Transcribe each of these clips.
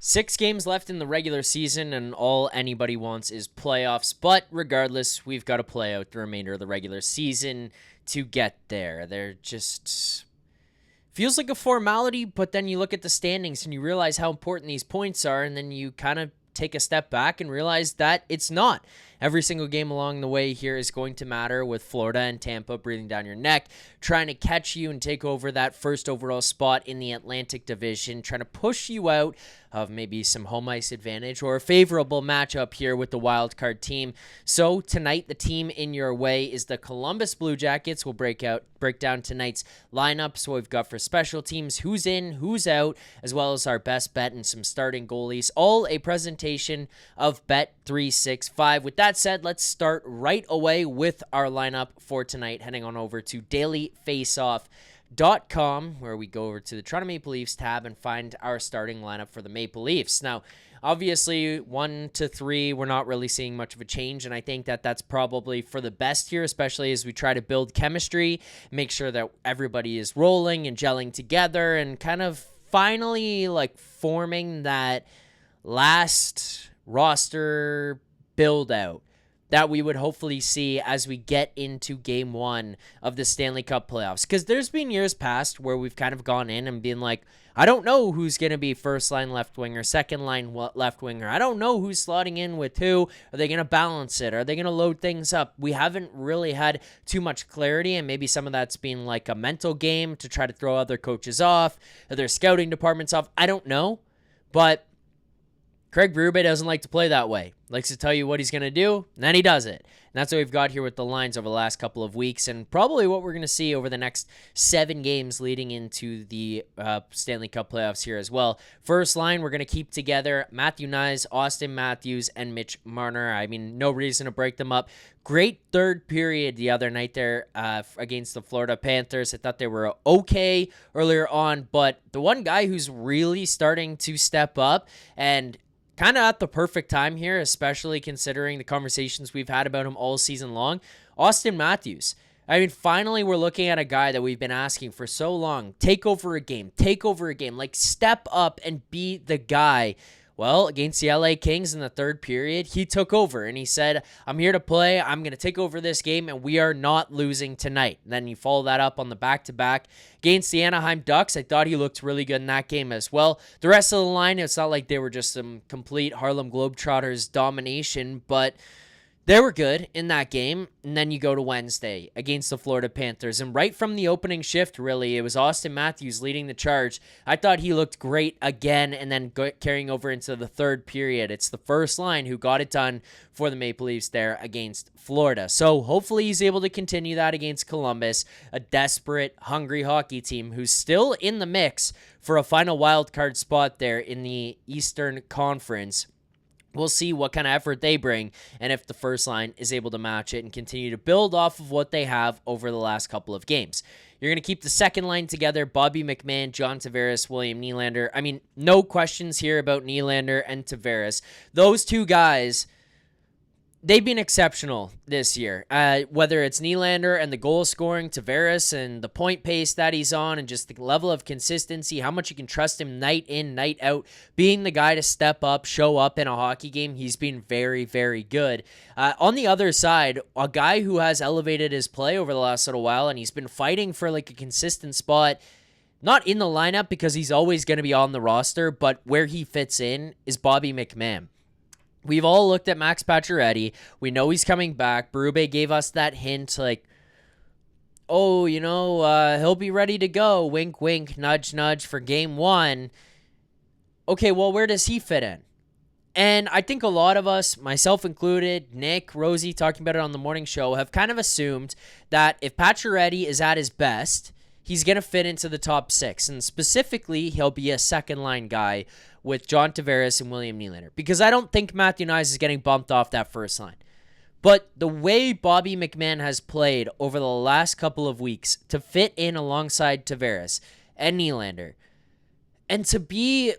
6 games left in the regular season, and all anybody wants is playoffs. But regardless, we've got to play out the remainder of the regular season to get there. They're just feels like a formality, but then you look at the standings and you realize how important these points are, and then you kind of take a step back and realize that it's not. Every single game along the way here is going to matter, with Florida and Tampa breathing down your neck, trying to catch you and take over that first overall spot in the Atlantic Division, trying to push you out of maybe some home ice advantage or a favorable matchup here with the wild card team. So tonight, the team in your way is the Columbus Blue Jackets. We'll break down tonight's lineup. So we've got for special teams, who's in, who's out, as well as our best bet and some starting goalies. All a presentation of Bet365. With that said, let's start right away with our lineup for tonight, heading on over to dailyfaceoff.com, where we go over to the Toronto Maple Leafs tab and find our starting lineup for the Maple Leafs. Now, obviously, 1 to 3, we're not really seeing much of a change, and I think that that's probably for the best here, especially as we try to build chemistry, make sure that everybody is rolling and gelling together, and kind of finally forming that last roster build out that we would hopefully see as we get into game 1 of the Stanley Cup playoffs. Because there's been years past where we've kind of gone in and been like, I don't know who's going to be first line left winger, second line left winger. I don't know who's slotting in with who. Are they going to balance it? Are they going to load things up? We haven't really had too much clarity, and maybe some of that's been like a mental game to try to throw other coaches off, their scouting departments off. I don't know, but Craig Berube doesn't like to play that way. Likes to tell you what he's going to do, and then he does it. And that's what we've got here with the lines over the last couple of weeks, and probably what we're going to see over the next 7 games leading into the Stanley Cup playoffs here as well. First line, we're going to keep together Matthew Knies, Austin Matthews, and Mitch Marner. I mean, no reason to break them up. Great third period the other night there against the Florida Panthers. I thought they were okay earlier on, but the one guy who's really starting to step up and kind of at the perfect time here, especially considering the conversations we've had about him all season long, Austin Matthews. I mean, finally, we're looking at a guy that we've been asking for so long. Take over a game. Like, step up and be the guy. Well, against the LA Kings in the third period, he took over and he said, I'm here to play. I'm going to take over this game, and we are not losing tonight. And then you follow that up on the back-to-back against the Anaheim Ducks. I thought he looked really good in that game as well. The rest of the line, it's not like they were just some complete Harlem Globetrotters domination, but they were good in that game. And then you go to Wednesday against the Florida Panthers. And right from the opening shift, really, it was Austin Matthews leading the charge. I thought he looked great again, and then carrying over into the third period. It's the first line who got it done for the Maple Leafs there against Florida. So hopefully he's able to continue that against Columbus, a desperate, hungry hockey team who's still in the mix for a final wild card spot there in the Eastern Conference. We'll see what kind of effort they bring and if the first line is able to match it and continue to build off of what they have over the last couple of games. You're going to keep the second line together, Bobby McMann, John Tavares, William Nylander. I mean, no questions here about Nylander and Tavares. Those two guys, they've been exceptional this year, whether it's Nylander and the goal scoring, Tavares and the point pace that he's on, and just the level of consistency, how much you can trust him night in, night out, being the guy to step up, show up in a hockey game. He's been very, very good. On the other side, a guy who has elevated his play over the last little while, and he's been fighting for like a consistent spot, not in the lineup because he's always going to be on the roster, but where he fits in is Bobby McMann. We've all looked at Max Pacioretty. We know he's coming back. Berube gave us that hint, like, oh, he'll be ready to go. Wink, wink, nudge, nudge for game 1. Okay, well, where does he fit in? And I think a lot of us, myself included, Nick, Rosie, talking about it on the morning show, have kind of assumed that if Pacioretty is at his best, he's going to fit into the top 6. And specifically, he'll be a second-line guy with John Tavares and William Nylander, because I don't think Matthew Knies is getting bumped off that first line. But the way Bobby McMann has played over the last couple of weeks to fit in alongside Tavares and Nylander, and to be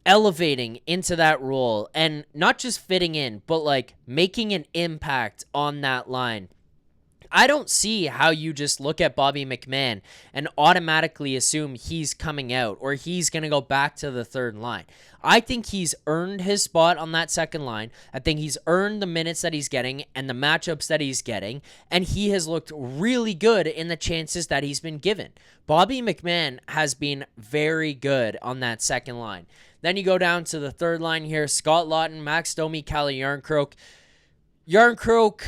elevating into that role, and not just fitting in, but like making an impact on that line, I don't see how you just look at Bobby McMann and automatically assume he's coming out or he's going to go back to the third line. I think he's earned his spot on that second line. I think he's earned the minutes that he's getting and the matchups that he's getting, and he has looked really good in the chances that he's been given. Bobby McMann has been very good on that second line. Then you go down to the third line here, Scott Laughton, Max Domi, Calle Jarnkrok. Jarnkrok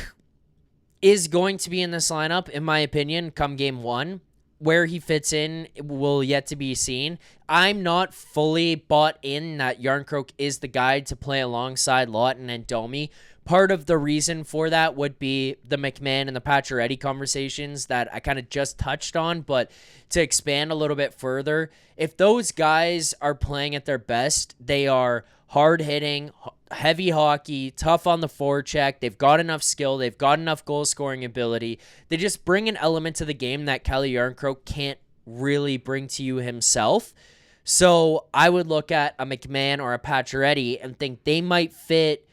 is going to be in this lineup, in my opinion, come game one. Where he fits in will yet to be seen. I'm not fully bought in that Jarnkrok is the guy to play alongside Laughton and Domi. Part of the reason for that would be the McMann and the Pacioretty conversations that I kind of just touched on, but to expand a little bit further, if those guys are playing at their best, they are hard-hitting, heavy hockey, tough on the forecheck. They've got enough skill. They've got enough goal-scoring ability. They just bring an element to the game that Calle Jarnkrok can't really bring to you himself. So I would look at a McMann or a Pacioretty and think they might fit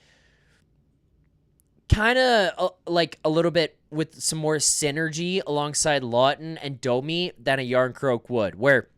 kind of like a little bit with some more synergy alongside Laughton and Domi than a Jarnkrok would, where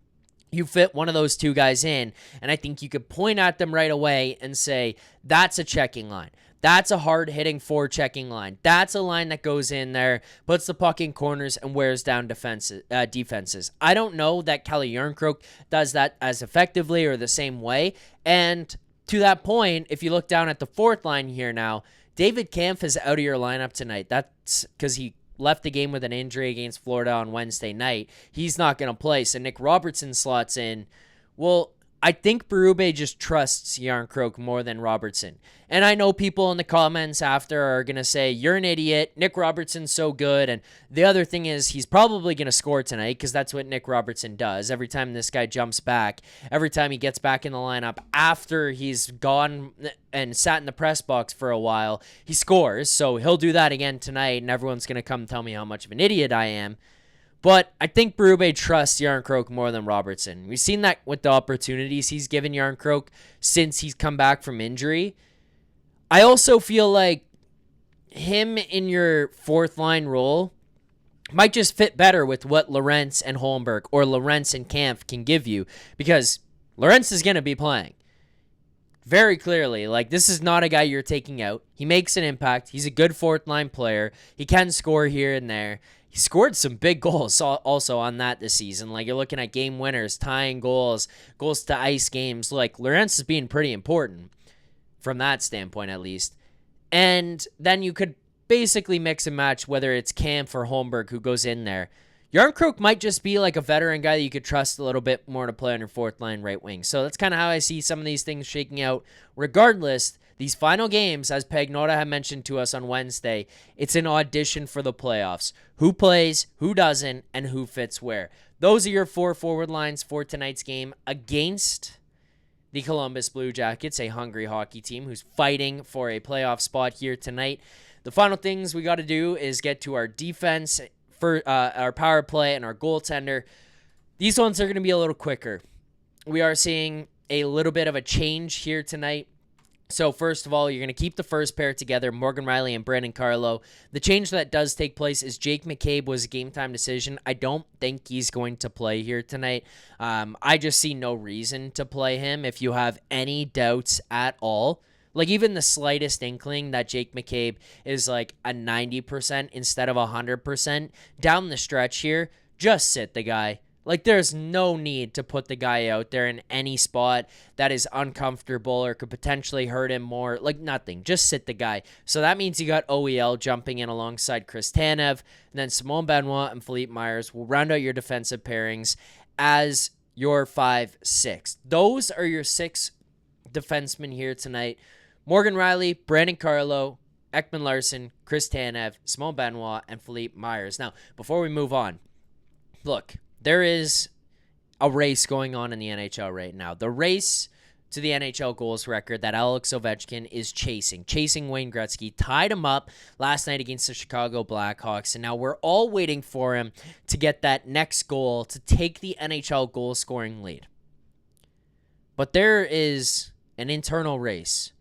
you fit one of those two guys in, and I think you could point at them right away and say, that's a checking line. That's a hard-hitting forechecking line. That's a line that goes in there, puts the puck in corners, and wears down defenses. I don't know that Calle Jarnkrok does that as effectively or the same way, and to that point, if you look down at the fourth line here now, David Kampf is out of your lineup tonight. That's because he left the game with an injury against Florida on Wednesday night. He's not going to play, so Nick Robertson slots in. Well, I think Berube just trusts Jarnkrok more than Robertson. And I know people in the comments after are going to say, you're an idiot, Nick Robertson's so good. And the other thing is he's probably going to score tonight because that's what Nick Robertson does. Every time this guy jumps back, every time he gets back in the lineup after he's gone and sat in the press box for a while, he scores. So he'll do that again tonight, and everyone's going to come tell me how much of an idiot I am. But I think Berube trusts Jarnkrok more than Robertson. We've seen that with the opportunities he's given Jarnkrok since he's come back from injury. I also feel like him in your fourth line role might just fit better with what Lorentz and Holmberg or Lorentz and Kampf can give you, because Lorentz is going to be playing. Very clearly, like, this is not a guy you're taking out. He makes an impact. He's a good fourth line player. He can score here and there. He scored some big goals also on that this season. Like, you're looking at game winners, tying goals, goals to ice games. Like, Lorentz is being pretty important from that standpoint, at least. And then you could basically mix and match whether it's Kampf or Holmberg who goes in there. Jarnkrok might just be like a veteran guy that you could trust a little bit more to play on your fourth line right wing. So that's kind of how I see some of these things shaking out. Regardless, these final games, as Pagnotta had mentioned to us on Wednesday, it's an audition for the playoffs. Who plays, who doesn't, and who fits where. Those are your four forward lines for tonight's game against the Columbus Blue Jackets, a hungry hockey team who's fighting for a playoff spot here tonight. The final things we got to do is get to our defense, for our power play, and our goaltender. These ones are going to be a little quicker. We are seeing a little bit of a change here tonight. So first of all, you're going to keep the first pair together, Morgan Rielly and Brandon Carlo. The change that does take place is Jake McCabe was a game-time decision. I don't think he's going to play here tonight. I just see no reason to play him if you have any doubts at all. Like, even the slightest inkling that Jake McCabe is like a 90% instead of 100% down the stretch here, just sit the guy. Like, there's no need to put the guy out there in any spot that is uncomfortable or could potentially hurt him more. Like, nothing. Just sit the guy. So that means you got OEL jumping in alongside Chris Tanev, and then Simon Benoit and Philippe Myers will round out your defensive pairings as your 5-6. Those are your 6 defensemen here tonight. Morgan Rielly, Brandon Carlo, Ekman Larson, Chris Tanev, Simon Benoit, and Philippe Myers. Now, before we move on, look, there is a race going on in the NHL right now. The race to the NHL goals record that Alex Ovechkin is chasing Wayne Gretzky, tied him up last night against the Chicago Blackhawks, and now we're all waiting for him to get that next goal to take the NHL goal scoring lead. But there is an internal race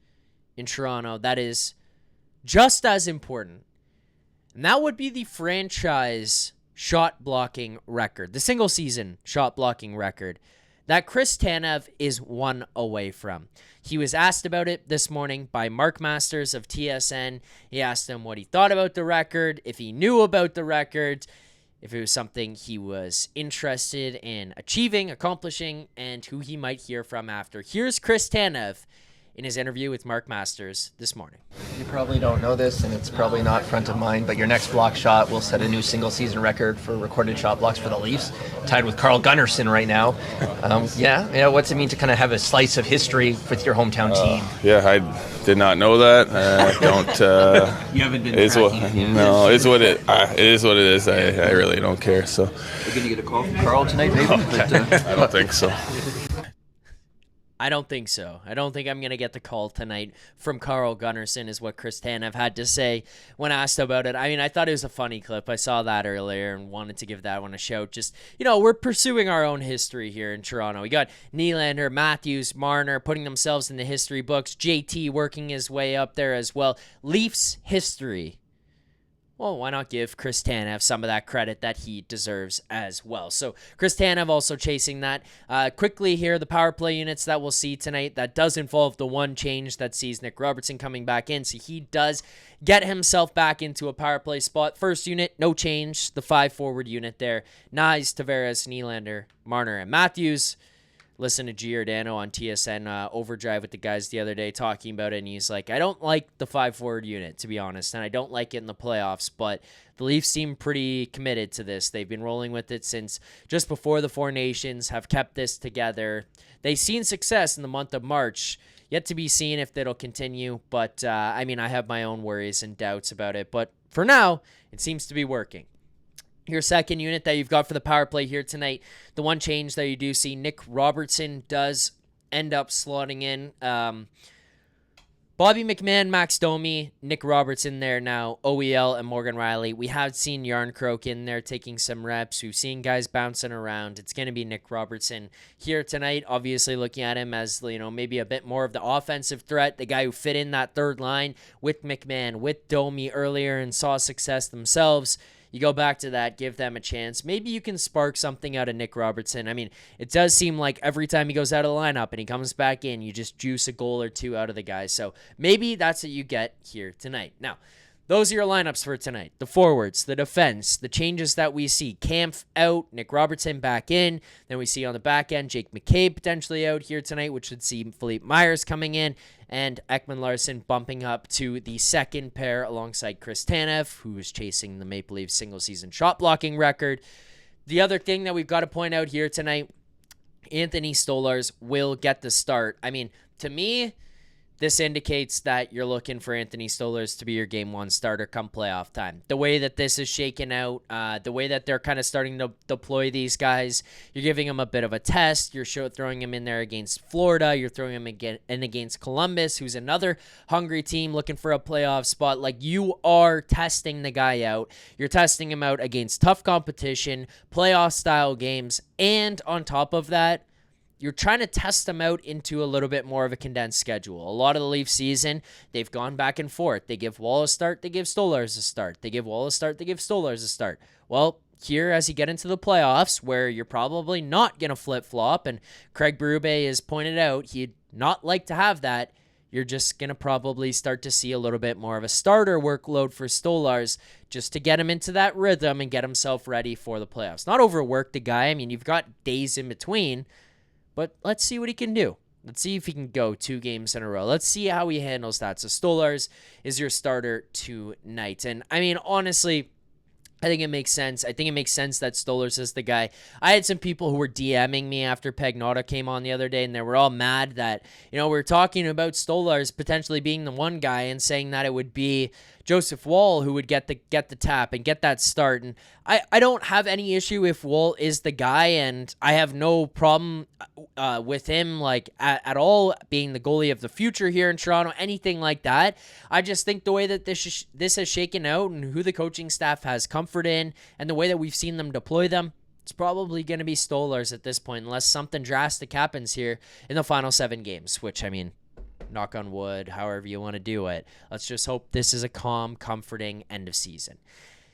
in Toronto that is just as important. And that would be the franchise shot blocking record, the single season shot blocking record that Chris Tanev is 1 away from. He was asked about it this morning by Mark Masters of TSN. He asked him what he thought about the record, if he knew about the record, if it was something he was interested in achieving, accomplishing, and who he might hear from after. Here's Chris Tanev in his interview with Mark Masters this morning. You probably don't know this, and it's probably not front of mind, but your next block shot will set a new single-season record for recorded shot blocks for the Leafs, tied with Carl Gunnarsson right now. What's it mean to kind of have a slice of history with your hometown team? I did not know that. You haven't been it's tracking what, it yet. No, it is what it is. I really don't care. So. You're going to get a call from Carl tonight, maybe? I don't think so. I don't think so. I don't think I'm going to get the call tonight from Carl Gunnarsson, is what Chris Tanev had to say when asked about it. I mean, I thought it was a funny clip. I saw that earlier and wanted to give that one a shout. Just, we're pursuing our own history here in Toronto. We got Nylander, Matthews, Marner putting themselves in the history books. JT working his way up there as well. Leafs history. Well, why not give Chris Tanev some of that credit that he deserves as well? So Chris Tanev also chasing that. Quickly here, the power play units that we'll see tonight, that does involve the one change that sees Nick Robertson coming back in. So he does get himself back into a power play spot. First unit, no change. The 5-forward unit there. Nyes, Tavares, Nylander, Marner, and Matthews. Listen to Giordano on TSN Overdrive with the guys the other day talking about it, and he's like, I don't like the 5-forward unit, to be honest, and I don't like it in the playoffs, but the Leafs seem pretty committed to this. They've been rolling with it since just before the Four Nations, have kept this together. They've seen success in the month of March. Yet to be seen if that'll continue, but I have my own worries and doubts about it, but for now, it seems to be working. Your second unit that you've got for the power play here tonight, the one change that you do see, Nick Robertson does end up slotting in. Bobby McMahon, Max Domi, Nick Robertson there now, OEL and Morgan Riley. We have seen Yarncroke in there taking some reps. We've seen guys bouncing around. It's going to be Nick Robertson here tonight. Obviously looking at him as, maybe a bit more of the offensive threat, the guy who fit in that third line with McMahon, with Domi earlier and saw success themselves. You go back to that, give them a chance. Maybe you can spark something out of Nick Robertson. It does seem like every time he goes out of the lineup and he comes back in, you just juice a goal or two out of the guy. So maybe that's what you get here tonight. Now, those are your lineups for tonight. The forwards, the defense, the changes that we see. Kampf out, Nick Robertson back in. Then we see on the back end, Jake McCabe potentially out here tonight, which would see Philippe Myers coming in. And Ekman Larsson bumping up to the second pair alongside Chris Tanev, who is chasing the Maple Leafs single-season shot blocking record. The other thing that we've got to point out here tonight, Anthony Stolarz will get the start. To me, this indicates that you're looking for Anthony Stolarz to be your game one starter come playoff time. The way that this is shaken out, the way that they're kind of starting to deploy these guys, you're giving them a bit of a test. You're throwing them in there against Florida. You're throwing them in against Columbus, who's another hungry team looking for a playoff spot. You are testing the guy out. You're testing him out against tough competition, playoff-style games, and on top of that, you're trying to test them out into a little bit more of a condensed schedule. A lot of the Leaf season, they've gone back and forth. They give Wall a start, they give Stolarz a start. They give Wall a start, they give Stolarz a start. Well, here as you get into the playoffs, where you're probably not going to flip-flop, and Craig Berube has pointed out he'd not like to have that, you're just going to probably start to see a little bit more of a starter workload for Stolarz just to get him into that rhythm and get himself ready for the playoffs. Not overwork the guy. You've got days in between, but let's see what he can do. Let's see if he can go 2 games in a row. Let's see how he handles that. So Stolarz is your starter tonight. And honestly, I think it makes sense. I think it makes sense that Stolarz is the guy. I had some people who were DMing me after Pagnotta came on the other day, and they were all mad that, we were talking about Stolarz potentially being the one guy and saying that it would be Joseph Woll who would get the tap and get that start. And I don't have any issue if Woll is the guy, and I have no problem with him at all being the goalie of the future here in Toronto, anything like that. I just think the way that this has shaken out and who the coaching staff has comfort in and the way that we've seen them deploy them, it's probably going to be Stolarz at this point, unless something drastic happens here in the final 7 games, which, knock on wood, however you want to do it. Let's just hope this is a calm, comforting end of season.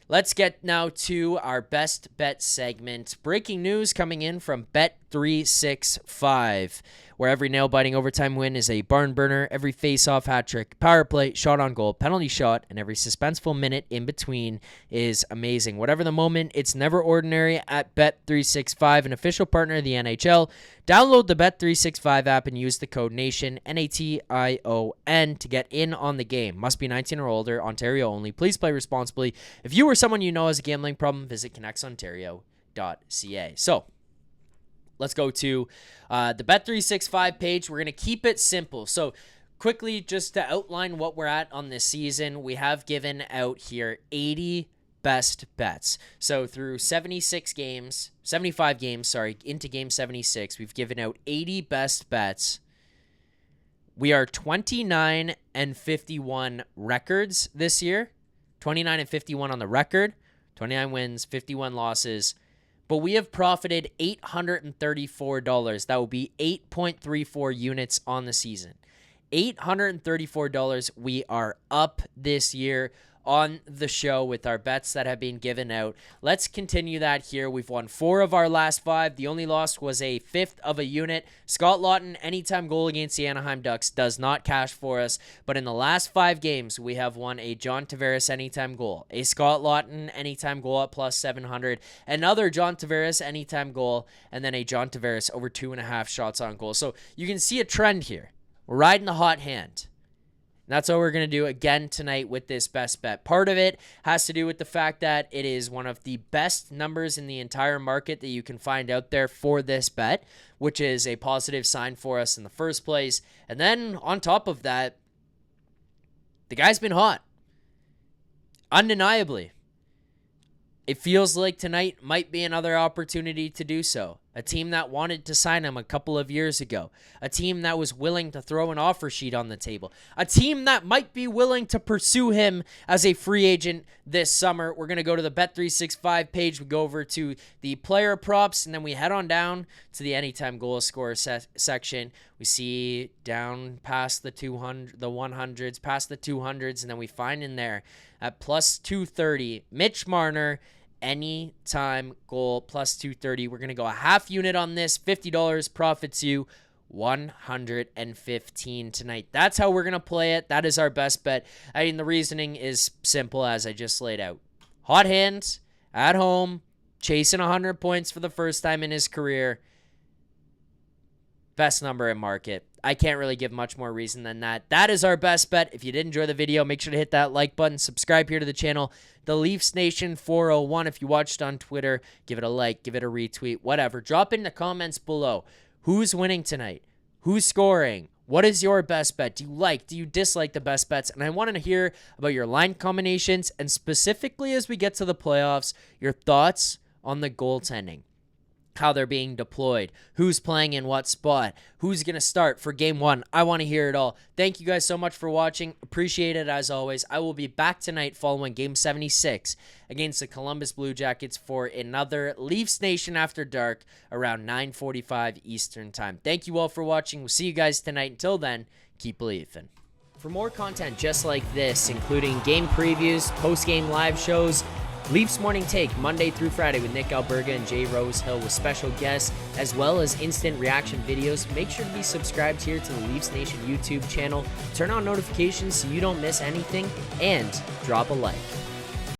Let's get now to our best bet segment. Breaking news coming in from Bet365, where every nail-biting overtime win is a barn burner, every face-off hat trick, power play, shot on goal, penalty shot, and every suspenseful minute in between is amazing. Whatever the moment, it's never ordinary at Bet365, an official partner of the NHL. Download the Bet365 app and use the code NATION, NATION, to get in on the game. Must be 19 or older, Ontario only. Please play responsibly. If you or someone you know has a gambling problem, visit connectsontario.ca. So, let's go to the Bet365 page. We're going to keep it simple. So, quickly, just to outline what we're at on this season, we have given out here 80 best bets. So through 75 games, into game 76, we've given out 80 best bets. We are 29-51 records this year. 29-51 on the record, 29 wins, 51 losses. But we have profited $834. That will be 8.34 units on the season. $834. We are up this year on the show with our bets that have been given out. Let's continue that here. We've won 4 of our last 5. The only loss was a 1/5 of a unit. Scott Laughton, anytime goal against the Anaheim Ducks, does not cash for us. But in the last 5 games, we have won a John Tavares anytime goal, a Scott Laughton anytime goal at plus 700, another John Tavares anytime goal, and then a John Tavares over 2.5 shots on goal. So you can see a trend here. We're riding the hot hand. That's what we're going to do again tonight with this best bet. Part of it has to do with the fact that it is one of the best numbers in the entire market that you can find out there for this bet, which is a positive sign for us in the first place. And then on top of that, the guy's been hot. Undeniably. It feels like tonight might be another opportunity to do so. A team that wanted to sign him a couple of years ago. A team that was willing to throw an offer sheet on the table. A team that might be willing to pursue him as a free agent this summer. We're going to go to the Bet365 page. We go over to the player props, and then we head on down to the anytime goal scorer section. We see down past the 200, the 100s, past the 200s, and then we find in there at plus 230, Mitch Marner, anytime goal, plus 230. We're going to go a half unit on this. $50 profits you $115 tonight. That's how we're going to play it. That is our best bet. I mean, the reasoning is simple as I just laid out. Hot hand, at home, chasing 100 points for the first time in his career. Best number in market. I can't really give much more reason than that. That is our best bet. If you did enjoy the video, make sure to hit that like button. Subscribe here to the channel. The Leafs Nation 401. If you watched on Twitter, give it a like, give it a retweet, whatever. Drop in the comments below. Who's winning tonight? Who's scoring? What is your best bet? Do you dislike the best bets? And I wanted to hear about your line combinations and specifically as we get to the playoffs, your thoughts on the goaltending. How they're being deployed, who's playing in what spot, who's going to start for game 1. I want to hear it all. Thank you guys so much for watching. Appreciate it as always. I will be back tonight following game 76 against the Columbus Blue Jackets for another Leafs Nation After Dark around 9:45 Eastern Time. Thank you all for watching. We'll see you guys tonight. Until then, keep believing. For more content just like this, including game previews, post-game live shows, Leafs Morning Take, Monday through Friday with Nick Alberga and Jay Rosehill with special guests, as well as instant reaction videos. Make sure to be subscribed here to the Leafs Nation YouTube channel. Turn on notifications so you don't miss anything, and drop a like.